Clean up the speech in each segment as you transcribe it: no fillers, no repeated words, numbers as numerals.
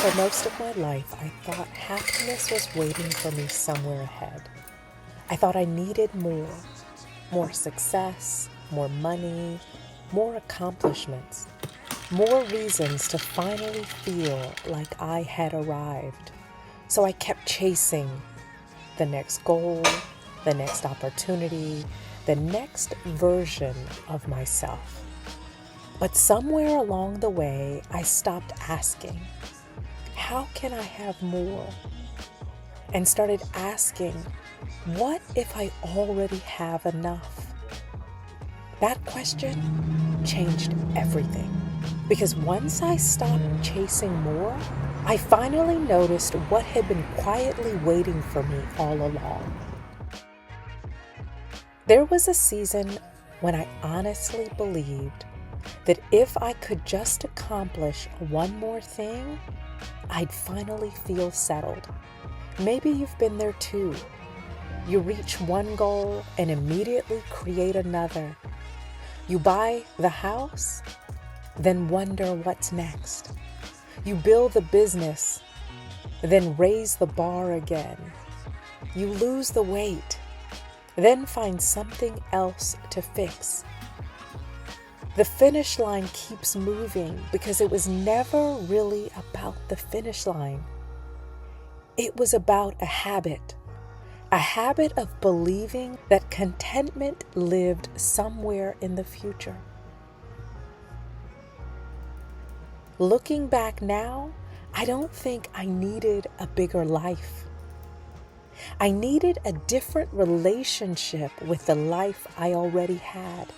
For most of my life, I thought happiness was waiting for me somewhere ahead. I thought I needed more success, more money, more accomplishments, more reasons to finally feel like I had arrived. So I kept chasing the next goal, the next opportunity, the next version of myself. But somewhere along the way, I stopped asking, how can I have more? And started asking, what if I already have enough? That question changed everything. Because once I stopped chasing more, I finally noticed what had been quietly waiting for me all along. There was a season when I honestly believed that if I could just accomplish one more thing, I'd finally feel settled. Maybe you've been there too. You reach one goal and immediately create another. You buy the house, then wonder what's next. You build the business, then raise the bar again. You lose the weight, then find something else to fix. The finish line keeps moving because it was never really about the finish line. It was about a habit of believing that contentment lived somewhere in the future. Looking back now, I don't think I needed a bigger life. I needed a different relationship with the life I already had.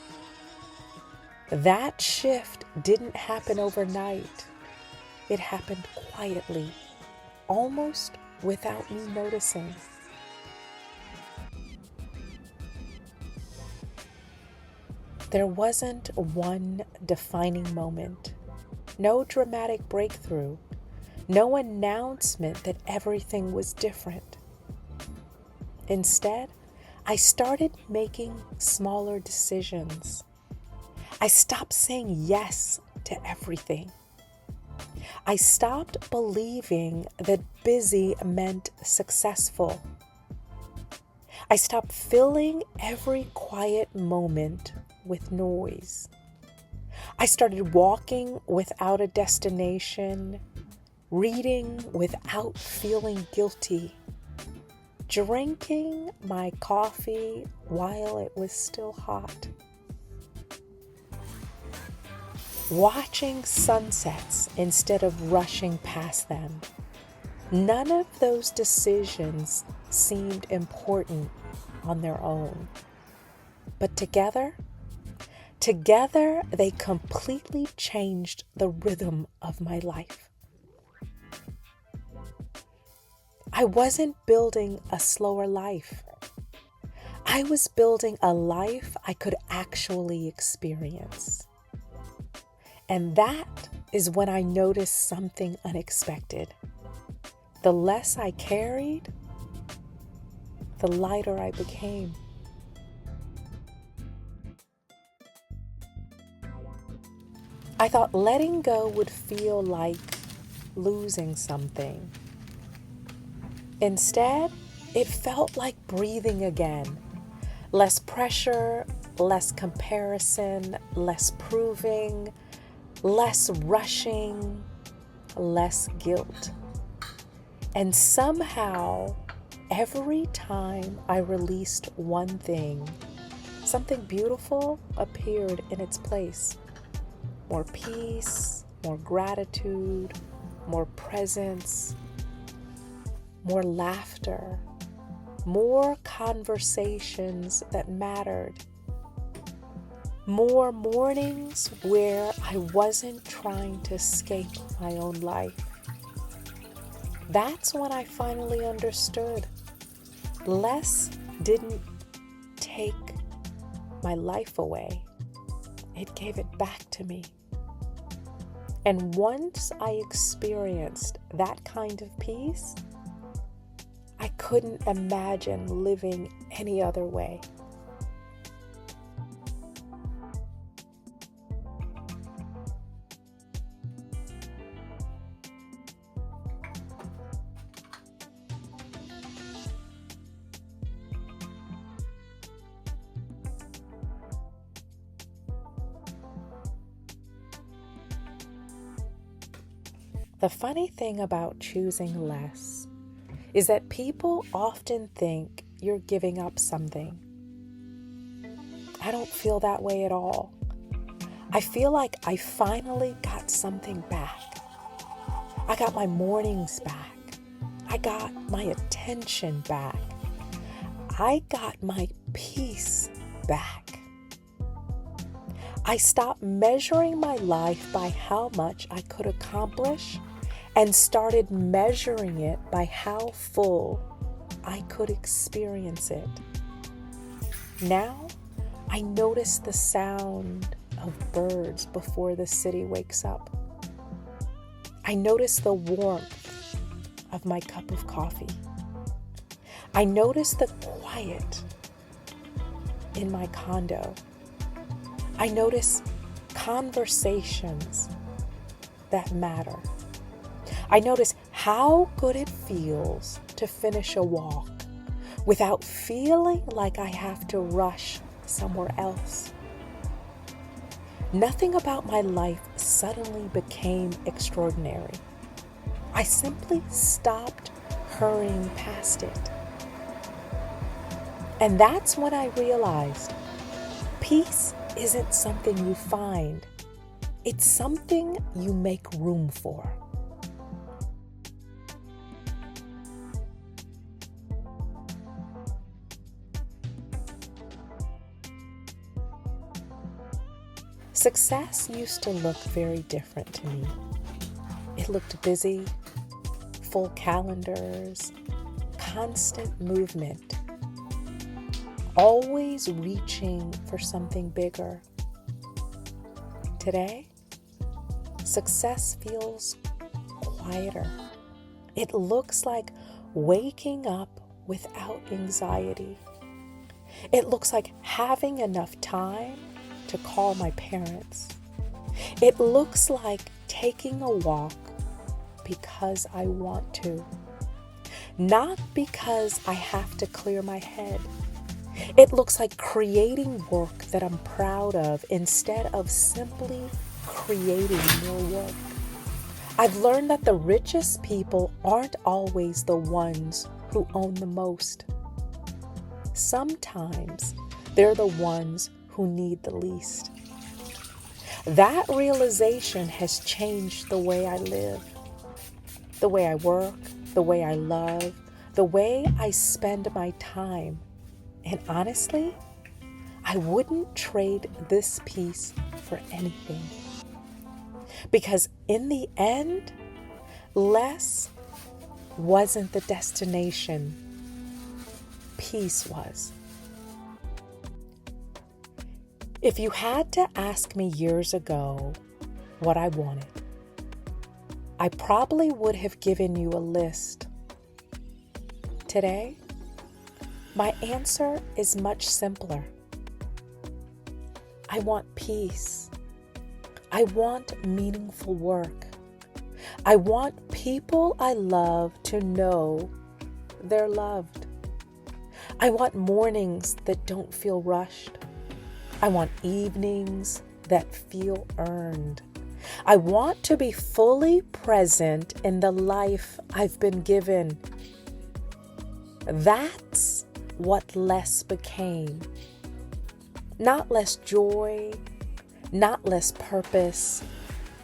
That shift didn't happen overnight. It happened quietly, almost without me noticing. There wasn't one defining moment, no dramatic breakthrough, no announcement that everything was different. Instead, I started making smaller decisions. I stopped saying yes to everything. I stopped believing that busy meant successful. I stopped filling every quiet moment with noise. I started walking without a destination, reading without feeling guilty, drinking my coffee while it was still hot, watching sunsets instead of rushing past them. None of those decisions seemed important on their own, but together they completely changed the rhythm of my life. I wasn't building a slower life. I was building a life I could actually experience. And that is when I noticed something unexpected. The less I carried, the lighter I became. I thought letting go would feel like losing something. Instead, it felt like breathing again. Less pressure, less comparison, less proving, less rushing, less guilt. And somehow, every time I released one thing, something beautiful appeared in its place. More peace, more gratitude, more presence, more laughter, more conversations that mattered, more mornings where I wasn't trying to escape my own life. That's when I finally understood. Less didn't take my life away. It gave it back to me. And once I experienced that kind of peace, I couldn't imagine living any other way. The funny thing about choosing less is that people often think you're giving up something. I don't feel that way at all. I feel like I finally got something back. I got my mornings back. I got my attention back. I got my peace back. I stopped measuring my life by how much I could accomplish and started measuring it by how full I could experience it. Now, I notice the sound of birds before the city wakes up. I notice the warmth of my cup of coffee. I notice the quiet in my condo. I notice conversations that matter. I notice how good it feels to finish a walk without feeling like I have to rush somewhere else. Nothing about my life suddenly became extraordinary. I simply stopped hurrying past it. And that's when I realized peace isn't something you find. It's something you make room for. Success used to look very different to me. It looked busy, full calendars, constant movement, always reaching for something bigger. Today, success feels quieter. It looks like waking up without anxiety. It looks like having enough time to call my parents. It looks like taking a walk because I want to, not because I have to clear my head. It looks like creating work that I'm proud of instead of simply creating more work. I've learned that the richest people aren't always the ones who own the most. Sometimes they're the ones who need the least. That realization has changed the way I live, the way I work, the way I love, the way I spend my time. And honestly, I wouldn't trade this peace for anything. Because in the end, less wasn't the destination. Peace was. If you had to ask me years ago what I wanted, I probably would have given you a list. Today, my answer is much simpler. I want peace. I want meaningful work. I want people I love to know they're loved. I want mornings that don't feel rushed. I want evenings that feel earned. I want to be fully present in the life I've been given. That's what less became. Not less joy, not less purpose,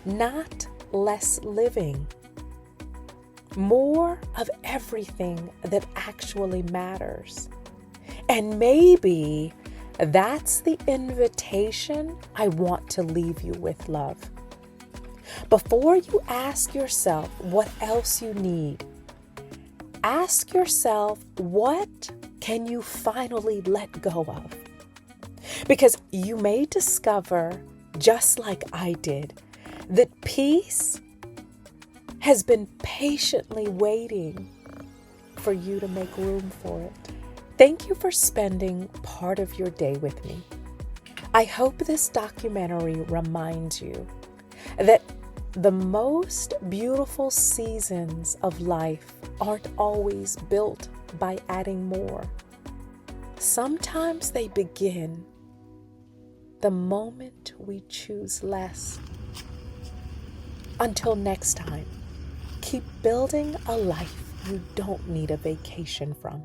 not less living. More of everything that actually matters. And maybe that's the invitation I want to leave you with, love. Before you ask yourself what else you need, ask yourself, what can you finally let go of? Because you may discover, just like I did, that peace has been patiently waiting for you to make room for it. Thank you for spending part of your day with me. I hope this documentary reminds you that the most beautiful seasons of life aren't always built by adding more. Sometimes they begin the moment we choose less. Until next time, Keep building a life you don't need a vacation from.